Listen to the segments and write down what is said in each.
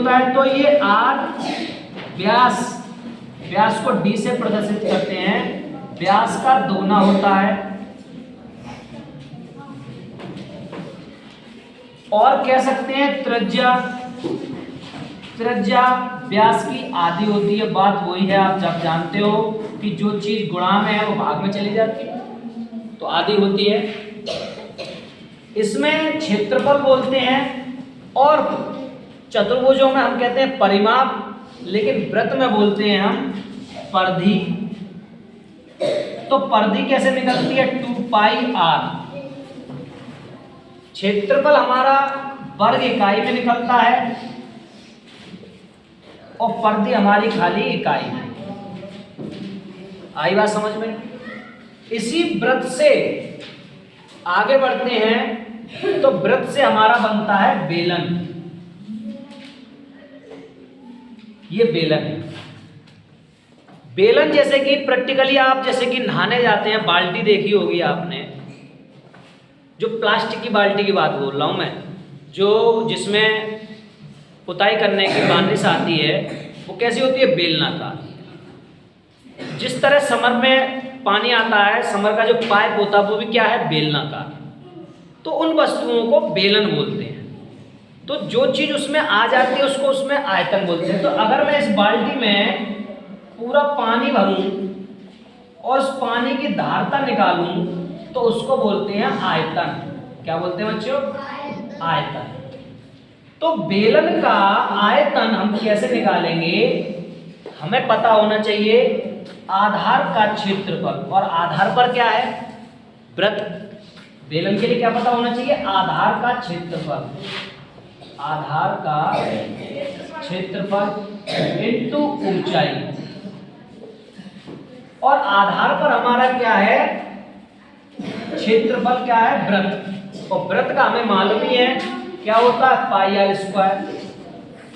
होता है? तो ये आर व्यास को डी से प्रदर्शित करते हैं, व्यास का दोगुना होता है। और कह सकते हैं त्रिज्या व्यास की आधी होती है। बात वही है, आप जब जानते हो कि जो चीज गुणा में है वो भाग में चली जाती है, तो आधी होती है। इसमें क्षेत्रफल बोलते हैं, और चतुर्भुजों में हम कहते हैं परिमाप, लेकिन वृत्त में बोलते हैं हम परिधि। तो परिधि कैसे निकलती है? 2 पाई आर। क्षेत्रफल हमारा वर्ग इकाई में निकलता है, और परिधि हमारी खाली इकाई में। आई बात समझ में? इसी वृत्त से आगे बढ़ते हैं, तो वृत्त से हमारा बनता है बेलन। ये बेलन है। बेलन जैसे कि प्रैक्टिकली आप जैसे कि नहाने जाते हैं, बाल्टी देखी होगी आपने, जो प्लास्टिक की बाल्टी की बात बोल रहा हूं मैं, जो जिसमें पुताई करने की बार्निश आती है, वो कैसी होती है? बेलनाकार। जिस तरह समर में पानी आता है, समर का जो पाइप होता है वो भी क्या है? बेलनाकार। तो उन वस्तुओं को बेलन बोलते हैं। तो जो चीज उसमें आ जाती है उसको उसमें आयतन बोलते हैं। तो अगर मैं इस बाल्टी में पूरा पानी भरूं और उस पानी की धारता निकालूं, तो उसको बोलते हैं आयतन। क्या बोलते हैं बच्चों? आयतन। तो बेलन का आयतन हम कैसे निकालेंगे? हमें पता होना चाहिए आधार का क्षेत्रफल, और आधार पर क्या है? वृत्त। बेलन के लिए क्या पता होना चाहिए? आधार का क्षेत्रफल। आधार का क्षेत्रफल इनटू ऊंचाई। और आधार पर हमारा क्या है? क्षेत्रफल क्या है? वृत्त। और वृत्त का हमें मालूम ही है क्या होता है? पाई आर स्क्वायर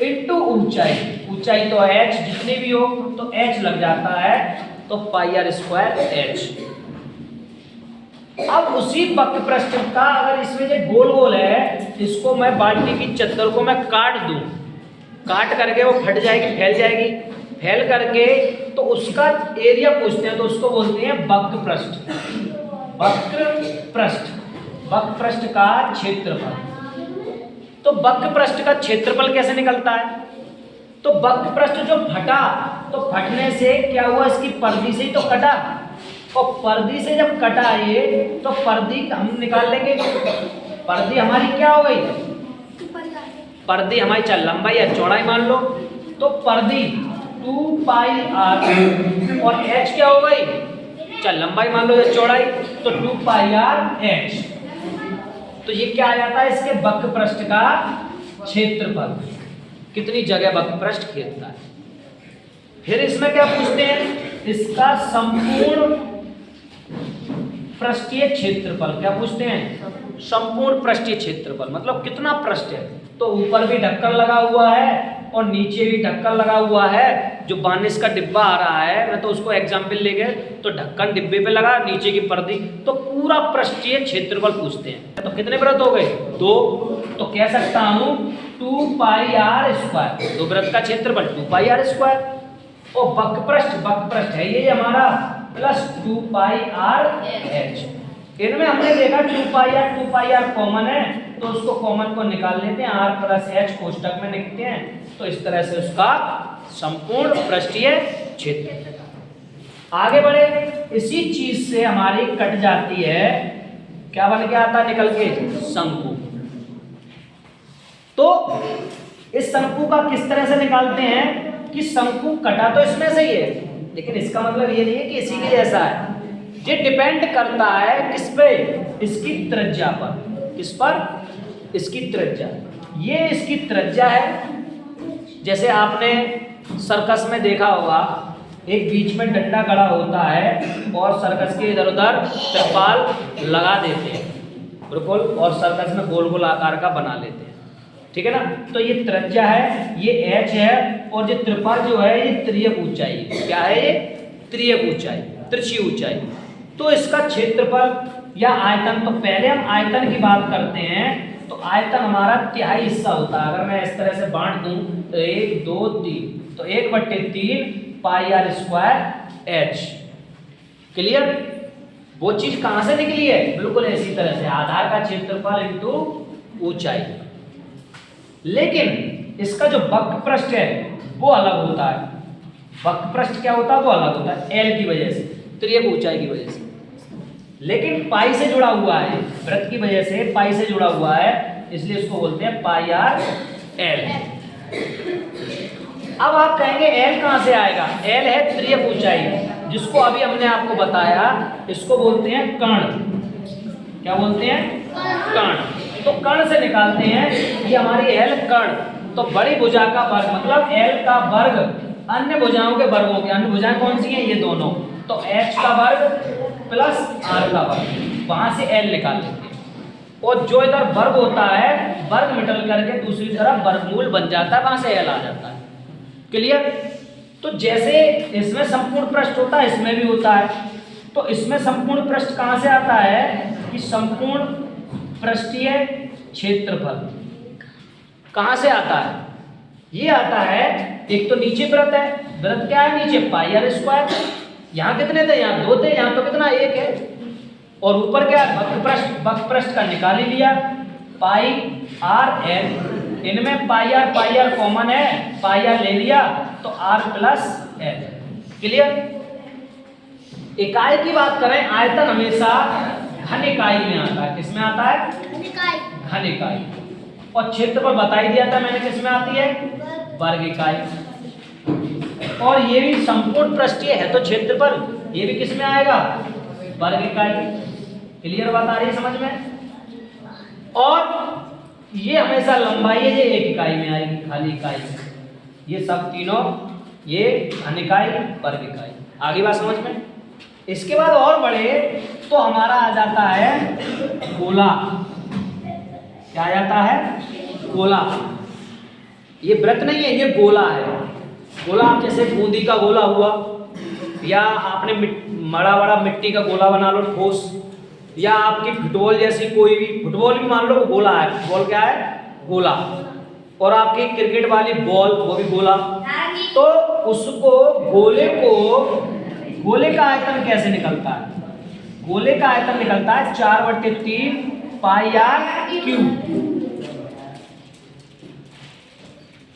इनटू ऊंचाई। ऊंचाई तो h जितनी भी हो तो h लग जाता है, तो पाई आर स्क्वायर h। अब उसी वक्र पृष्ठ का अगर इसमें जो गोल गोल है, इसको मैं बाल्टी की चद्दर को मैं काट दूं, काट करके वो फट जाएगी, फैल जाएगी। फैल करके तो उसका एरिया पूछते हैं, तो उसको बोलते हैं वक्र पृष्ठ। वक्र पृष्ठ, वक्र पृष्ठ का क्षेत्रफल। तो वक्र पृष्ठ का क्षेत्रफल कैसे निकलता है? तो वक्र पृष्ठ जो फटा, तो फटने से क्या हुआ? इसकी परिधि से ही तो कटा, और परिधि से जब कटा ये, तो परिधि हम निकाल लेंगे। परिधि हमारी क्या हो गई? परिधि हमारी चाहे लंबाई या चौड़ाई मान लो, तो परिधि 2 पाई आर, और h क्या हो गई? चाहे लंबाई मान लो या चौड़ाई, तो 2 पाई आर h। तो ये क्या आ जाता है? इसके वक्र पृष्ठ का क्षेत्रफल। कितनी जगह वक्र पृष्ठ घेरता है। फिर इसमें क्या पूछते हैं? इसका संपूर्ण पृष्ठीय क्षेत्रफल। क्या पूछते हैं? संपूर्ण पृष्ठीय क्षेत्रफल, मतलब कितना पृष्ठ है। तो ऊपर भी ढक्कन लगा हुआ है और नीचे भी ढक्कन लगा हुआ है। जो बार्निश का डिब्बा आ रहा है, मैं तो उसको एग्जाम्पल ले गए, तो ढक्कन डिब्बे पे लगा, नीचे की परिधि, तो पूरा पृष्ठीय क्षेत्रफल पूछते हैं। तो कितने वृत्त हो गए? 2। तो कह सकता हूं 2 पाई आर स्क्वायर। तो वृत्त का क्षेत्रफल 2 पाई आर स्क्वायर, और वक्र पृष्ठ है ये हमारा प्लस 2 पाई आर h। इनमें हमने देखा 2 पाई आर कॉमन है, तो उसको कॉमन को निकाल लेते हैं, r प्लस h कोष्टक में लिखते हैं। तो इस तरह से उसका संपूर्ण पृष्ठीय क्षेत्र। आगे बढ़े, इसी चीज से हमारी कट जाती है, क्या बन के आता निकल के? शंकु। तो इस शंकु का किस तरह से निकालते हैं कि शंकु कटा तो इसमें से ही है, लेकिन इसका मतलब ये नहीं है कि इसी के जैसा है। ये डिपेंड करता है किस पे? इसकी त्रिज्या पर। किस पर? इसकी त्रिज्या। ये इसकी त्रिज्या है। जैसे आपने सर्कस में देखा होगा, एक बीच में डंडा गड़ा होता है और सर्कस के इधर उधर त्रिपाल लगा देते हैं, बिल्कुल, और सर्कस में गोल गोल आकार का बना लेते हैं, ठीक है ना। तो ये त्रिज्या है, ये h है, और ये त्रिपाल जो है ये त्रियक ऊंचाई है। क्या है ये? त्रियक ऊंचाई, तिरछी ऊंचाई। तो इसका क्षेत्रफल या आयतन, तो पहले हम आयतन की बात करते हैं। तो आयतन हमारा तिहाई हिस्सा होता है। अगर मैं इस तरह से बांट दूं तो 1 2 3 तो 1/3 पाई आर स्क्वायर एच। क्लियर? वो चीज कहां से निकली है? बिल्कुल इसी तरह से, आधार का क्षेत्रफल इंटू ऊंचाई। लेकिन इसका जो वक्र पृष्ठ है वो अलग होता है। वक्र पृष्ठ क्या होता है? वो अलग होता है एल की वजह से, तिर्यक ऊंचाई की वजह से। लेकिन पाई से जुड़ा हुआ है, वृत्त की वजह से पाई से जुड़ा हुआ है, इसलिए इसको बोलते हैं पाई आर एल। अब आप कहेंगे एल कहां से आएगा? एल है तिर्यक ऊंचाई, जिसको अभी हमने आपको बताया, इसको बोलते हैं कर्ण। क्या बोलते हैं? कर्ण। तो कर्ण से निकालते हैं कि हमारी एल कर्ण। तो बड़ी भुजा का वर्ग मतलब एल का वर्ग अन्य भुजाओं के वर्गों के, अन्य भुजाएं कौन सी हैं? ये दोनों। तो एच का वर्ग प्लस आर का वर्ग, वहां से एल निकाल लेते हैं। और जो इधर वर्ग होता है, वर्ग निकल करके दूसरी तरफ वर्गमूल बन जाता है, वहां से एल आ जाता है। क्लियर? तो जैसे इसमें संपूर्ण पृष्ठ होता है, इसमें भी होता है। तो इसमें संपूर्ण पृष्ठ कहां से आता है? कि संपूर्ण पृष्ठीय क्षेत्रफल कहां से आता है? ये आता है, एक तो नीचे वृत्त है, वृत्त क्या है नीचे? पाई आर स्क्वायर। यहाँ कितने थे? यहाँ 2 थे, यहाँ तो कितना? 1 है। और ऊपर क्या? वक्र पृष्ठ। वक्र पृष्ठ का निकाल ही लिया, पाई आर एल। इनमें पाई आर कॉमन है, पाई आर ले लिया तो आर प्लस एल। क्लियर? इकाई की बात करें, आयतन हमेशा घन इकाई में आता है। किस में आता है? घन इकाई। और क्षेत्रफल बता ही दिया था मैंने, किस में आती है? वर्ग इकाई। और ये भी संपूर्ण पृष्ठीय है तो क्षेत्रफल ये भी किस में आएगा? वर्ग इकाई। क्लियर बात आ रही है समझ में? और ये हमेशा लंबाई है, ये 1 इकाई में आएगी, खाली इकाई। ये सब तीनों, ये घन इकाई, वर्ग इकाई। आगे बात समझ में? इसके बाद और बढ़े तो हमारा आ जाता है गोला। क्या आ जाता है? गोला। ये वृत्त नहीं है, ये गोला है। गोला जैसे बूंदी का गोला हुआ, या आपने बड़ा बड़ा मिट्टी का गोला बना लो ठोस, या आपकी फुटबॉल जैसी कोई भी, फुटबॉल भी मान लो वो गोला है। फुटबॉल क्या है? गोला। और आपकी क्रिकेट वाली बॉल, वो भी गोला। तो उसको गोले का आयतन कैसे निकलता है? गोले का आयतन निकलता है 4/3 पाई आर क्यूब।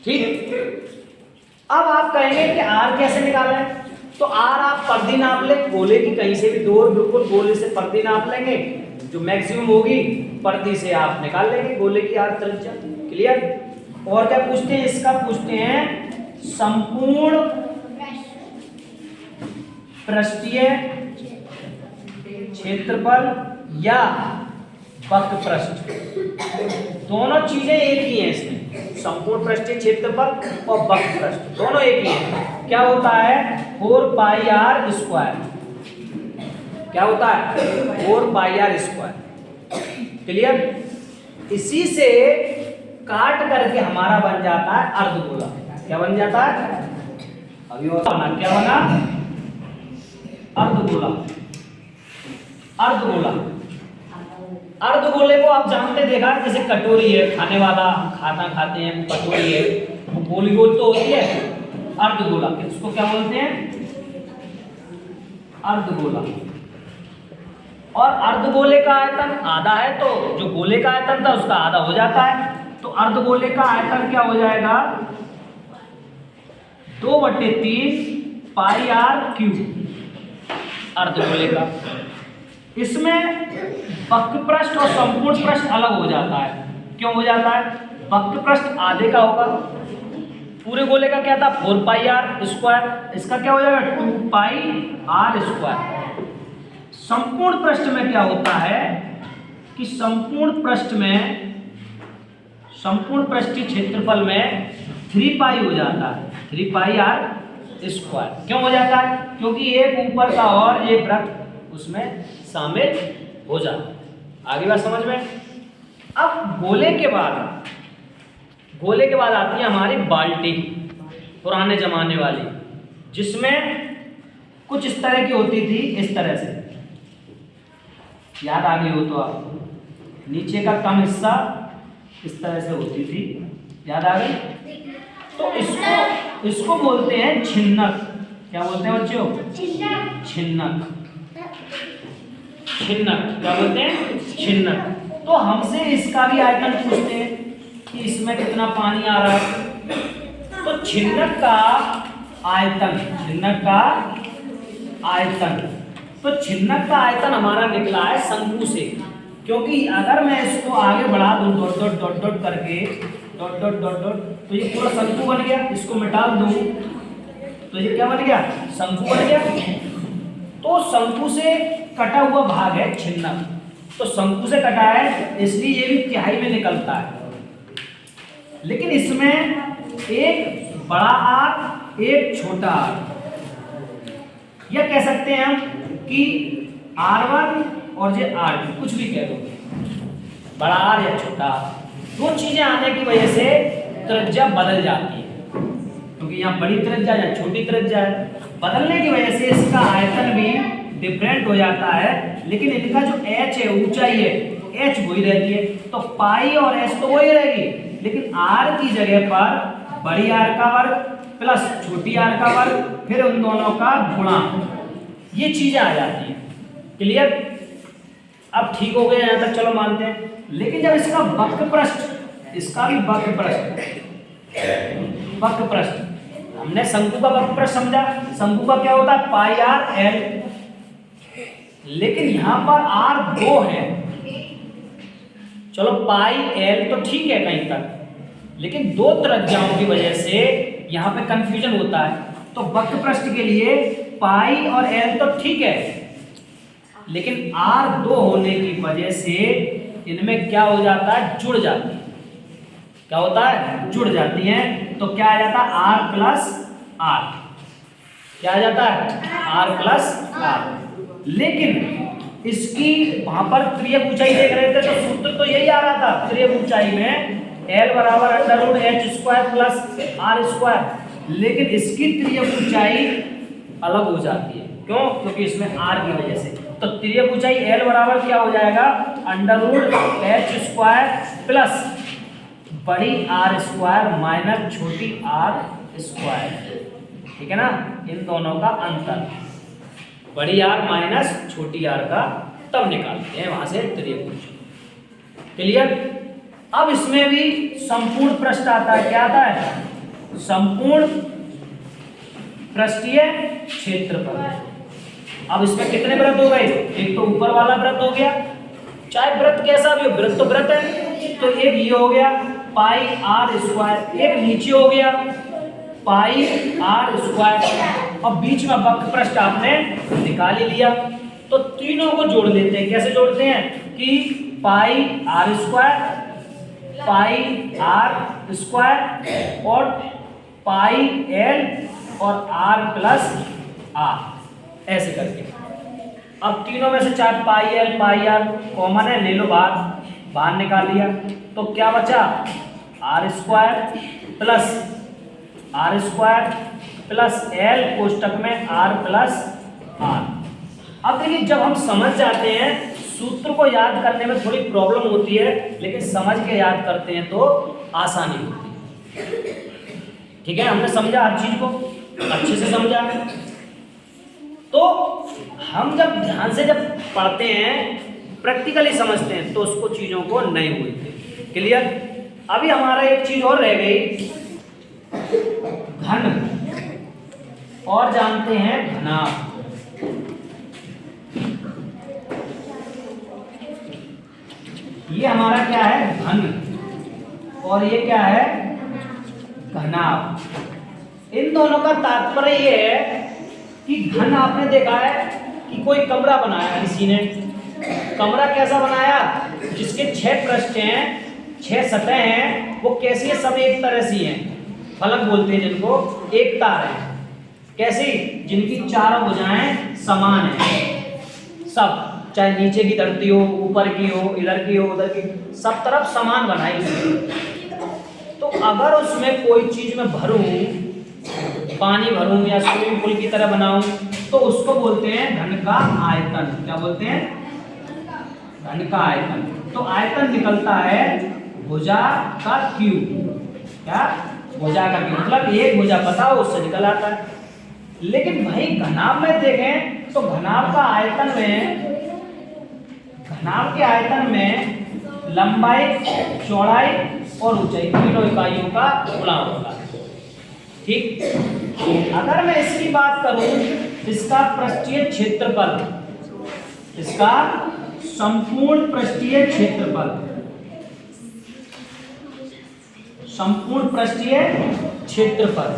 ठीक? अब आप कहेंगे कि आर कैसे निकाला है? तो आर आप परिधि नाप ले, गोले की कहीं से भी दूर, बिल्कुल गोले से परिधि नाप लेंगे, जो मैक्सिमम होगी परिधि से आप निकाल लेंगे गोले की आर त्रिज्या। क्लियर? और क्या पूछते हैं? इसका पूछते हैं संपूर्ण पृष्ठीय क्षेत्रफल या वक्र पृष्ठ। दोनों चीजें एक ही हैं इसमें, संपूर्ण पृष्ठीय क्षेत्रफल और वक्र पृष्ठ दोनों एक ही हैं। क्या होता है? 4 पाई आर स्क्वायर। क्या होता है? 4 पाई आर स्क्वायर। क्लियर? इसी से काट करके हमारा बन जाता है अर्धगोला। क्या बन जाता है? अभी और बना, क्या बना? अर्धगोला। अर्धगोला। अर्धगोले को आप जानते देखा, जैसे कटोरी है, खाने वाला खाना खाते हैं, कटोरी है, वो गोली गोल तो होती है। अर्धगोला, इसको क्या बोलते हैं? अर्धगोला। और अर्धगोले का आयतन आधा है, तो जो गोले का आयतन था उसका आधा हो जाता है। तो अर्धगोले का आयतन क्या हो जाएगा? 2/3 पाई आर क्यूब अर्धगोले का। इसमें वक्र पृष्ठ और संपूर्ण पृष्ठ अलग हो जाता है। क्यों हो जाता है? वक्र पृष्ठ आधे का होगा, पूरे गोले का क्या था? 4 पाई आर स्क्वायर। इसका क्या हो जाएगा? 2 पाई आर स्क्वायर। संपूर्ण पृष्ठ में क्या होता है कि संपूर्ण पृष्ठीय क्षेत्रफल में 3 पाई हो जाता है, 3 पाई आर स्क्वायर। क्यों हो जाता है? क्योंकि एक ऊपर का और एक वृत्त उसमें शामिल हो जाता है। आगे बात समझ में? अब गोले के बाद आती है हमारी बाल्टी, पुराने जमाने वाली, जिसमें कुछ इस तरह की होती थी, इस तरह से, याद आ गई हो तो आपको, नीचे का कम हिस्सा इस तरह से होती थी, याद आ गई। तो इसको बोलते हैं छिन्नक। क्या बोलते हैं बच्चों? छिन्नक। छिन्नक क्या बोलते हैं? छिन्नक। तो हमसे इसका भी आयतन पूछते हैं कि इसमें कितना पानी आ रहा है। तो छिन्नक का आयतन, छिन्नक का आयतन, तो छिन्नक का आयतन हमारा निकला है शंकु से, क्योंकि अगर मैं इसको आगे बढ़ा दूं डॉट डॉट डॉट डॉट करके, डॉट डॉट डॉट डॉट, तो ये पूरा शंकु बन गया। इसको मिटा दूं तो ये क्या बन गया? शंकु बन गया। तो शंकु से कटा हुआ भाग है छिन्नक। तो शंकु से कटा है इसलिए ये भी तिहाई में निकलता है। लेकिन इसमें एक बड़ा आर, एक छोटा आर, या कह सकते हैं हम कि R1 और ये R2, कुछ भी कह दो, बड़ा आर या छोटा आर, दो चीजें आने की वजह से त्रिज्या बदल जाती है, क्योंकि यहाँ बड़ी त्रिज्या या छोटी त्रिज्या है। बदलने की वजह से इसका आयतन भी डिफरेंट हो जाता है, लेकिन इनका जो h है, ऊंचाई है, तो h वही रहती है। तो पाई और s तो वही रहेगी, लेकिन r की जगह पर बड़ी r का वर्ग प्लस छोटी r का वर्ग, फिर उन दोनों का गुणा, ये चीजें आ जाती हैं। क्लियर? अब ठीक हो गया यहाँ तक, चलो मानते हैं। लेकिन जब इसका वक्र पृष्ठ, इसका भी वक्र पृष्ठ, हमने शंकु का वक्र पृष्ठ समझा। शंकु का क्या होता है? पाई आर एल। लेकिन यहां पर आर 2 है, चलो पाई एल तो ठीक है कहीं तक, लेकिन दो त्रिज्याओं की वजह से यहां पे कंफ्यूजन होता है। तो वक्र पृष्ठ के लिए पाई और एल तो ठीक है, लेकिन आर 2 होने की वजह से इनमें क्या हो जाता है? जुड़ जाती है। क्या होता है? जुड़ जाती हैं। तो क्या आ जाता है? R plus R. क्या आ जाता है? R plus R. लेकिन इसकी वहां पर त्रियक ऊंचाई देख रहे थे, तो सूत्र तो यही आ रहा था त्रियक ऊंचाई में L बराबर √h² प्लस r²। लेकिन इसकी त्रियक ऊंचाई अलग हो जाती है। क्यों? क्योंकि इसमें r की वजह से। तो त्रियक ऊंचाई L बराबर क्या हो जाएगा? √h² प्लस बड़ी r² माइनस छोटी r²। ठीक है ना? इन दोनों का अंतर, बड़ी आर माइनस छोटी आर का, तब निकालते हैं वहां से त्रियक ऊंचाई। क्लियर? अब इसमें भी संपूर्ण पृष्ठ आता है। क्या आता है? संपूर्ण पृष्ठीय क्षेत्रफल। अब इसमें कितने वृत्त हो गए? एक तो ऊपर वाला वृत्त हो गया, चाहे वृत्त कैसा भी हो, वृत्त तो वृत्त है। तो एक ये हो गया पाई r², एक नीचे हो गया पाई r², और बीच में वक्र पृष्ठ आपने निकाल ही लिया। तो तीनों को जोड़ लेते हैं। कैसे जोड़ते हैं? कि पाई r², पाई r² और पाई l और r प्लस r, ऐसे करके। अब तीनों में से चाहे पाई l पाई r कॉमन है, ले लो बाहर निकाल लिया। तो क्या बचा? r² प्लस l कोष्टक में r प्लस r। अब देखिए, जब हम समझ जाते हैं, सूत्र को याद करने में थोड़ी प्रॉब्लम होती है, लेकिन समझ के याद करते हैं तो आसानी होती है। ठीक है? हमने समझा, हर चीज को अच्छे से समझा। तो हम जब ध्यान से जब पढ़ते हैं, प्रैक्टिकली समझते हैं, तो उसको चीजों को नहीं भूलते। क्लियर? अभी हमारा एक चीज और रह गई, घन, और जानते हैं घनाभ। ये हमारा क्या है? घन, और ये क्या है? घनाभ। इन दोनों का तात्पर्य ये है कि घन, आपने देखा है कि कोई कमरा बनाया किसी ने। कमरा कैसा बनाया? जिसके 6 पृष्ठ हैं, 6 सतह हैं, वो कैसी है? सब एक तरह सी हैं, फलक बोलते हैं जिनको, एक तार है। कैसी? जिनकी चारों भुजाएं समान है, सब, चाहे नीचे की धरती हो, ऊपर की हो, इधर की हो, उधर की, सब तरफ समान बनाई उसने। तो अगर उसमें कोई चीज में भरूं, पानी भरूं या स्विमिंग पूल की तरह बनाऊं, तो उसको बोलते हैं घन का आयतन। क्या बोलते हैं? घन का आयतन। तो आयतन निकलता है भुजा का क्यूब, क्या भुजा का क्यूब, मतलब एक भुजा पता हो उससे निकल आता है। लेकिन भाई घनाभ में देखें तो घनाभ का आयतन में, घनाभ के आयतन में लंबाई, चौड़ाई और ऊंचाई तीनों इकाइयों का गुणा होगा। ठीक, अगर मैं इसकी बात करूं, इसका पृष्ठीय क्षेत्रफल, इसका संपूर्ण पृष्ठीय क्षेत्रफल, संपूर्ण पृष्ठीय क्षेत्रफल,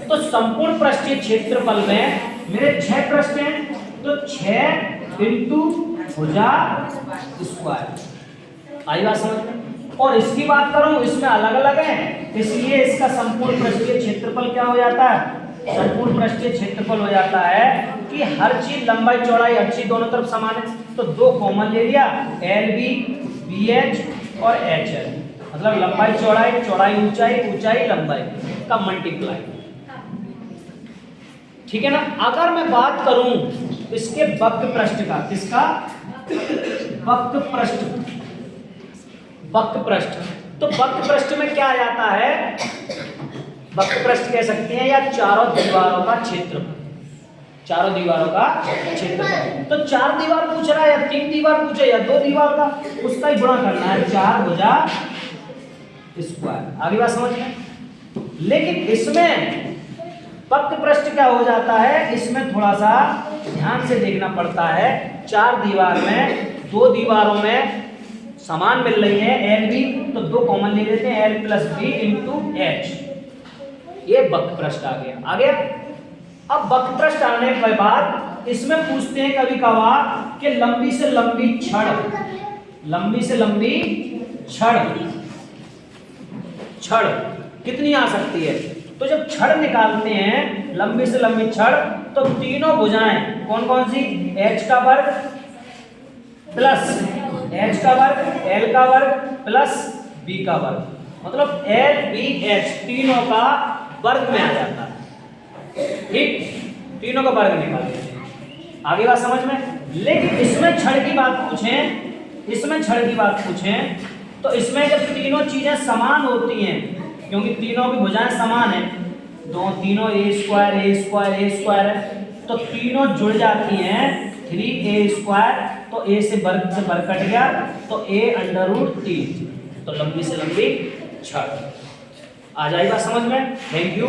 तो संपूर्ण पृष्ठीय क्षेत्रफल में मेरे 6 पृष्ठ हैं, तो 6 इंटू भुजा स्क्वायर। आई बात समझ में? और इसकी बात करूं, इसमें अलग अलग है, इसलिए इसका संपूर्ण पृष्ठीय क्षेत्रफल क्या हो जाता है? संपूर्ण पृष्ठीय क्षेत्रफल हो जाता है कि हर चीज लंबाई चौड़ाई हर चीज दोनों तरफ समान है, तो 2 कॉमन ले लिया, एल बी, बी एच और एच एल, मतलब लंबाई चौड़ाई, चौड़ाई ऊंचाई, ऊंचाई लंबाई का मल्टीप्लाई। ठीक है ना। अगर मैं बात करूं इसके वक्र पृष्ठ का, किसका? वक्र पृष्ठ, वक्र पृष्ठ, तो वक्र पृष्ठ में क्या आ जाता है? वक्र पृष्ठ कह सकते हैं या चारों दीवारों का क्षेत्र, चारों दीवारों का क्षेत्रफल। तो 4 दीवार पूछ रहा है या 3 दीवार पूछे या 2 दीवार का, उसका ही गुणा करना है, 4 भुजा स्क्वायर। आगे बात समझ में? लेकिन इसमें वक्र पृष्ठ क्या हो जाता है, इसमें थोड़ा सा ध्यान से देखना पड़ता है। 4 दीवार में 2 दीवारों में समान मिल रही है एल बी, तो 2 कॉमन ले लेते हैं, L plus B into H, ये वक्र पृष्ठ आ गया। आ गया। अब वक्र पृष्ठ आने के बाद इसमें पूछते हैं कभी कभार कि लंबी से लंबी छड़, लंबी से लंबी छड़, छड़ कितनी आ सकती है? तो जब छड़ निकालते हैं, लंबी से लंबी छड़, तो तीनों भुजाएं कौन कौन सी? एच का वर्ग प्लस एच का वर्ग, एल का वर्ग प्लस बी का वर्ग, मतलब एल बी एच तीनों का वर्ग में आ जाता है। ठीक, तीनों का वर्ग निकाल लेते हैं। आगे बात समझ में? लेकिन इसमें छड़ की बात पूछें, इसमें छड़ की बात पूछें, तो इसमें जब तीनों चीजें समान होती हैं, क्योंकि तीनों की भुजाएं समान है, तीनों ए स्क्वायर ए स्क्वायर ए स्क्वायर है, तो तीनों जुड़ जाती हैं 3a स्क्वायर, तो a से वर्ग कट गया, तो a अंडर रूट 3, तो लंबी से लंबी छड़। आ जाएगा समझ में? Thank you.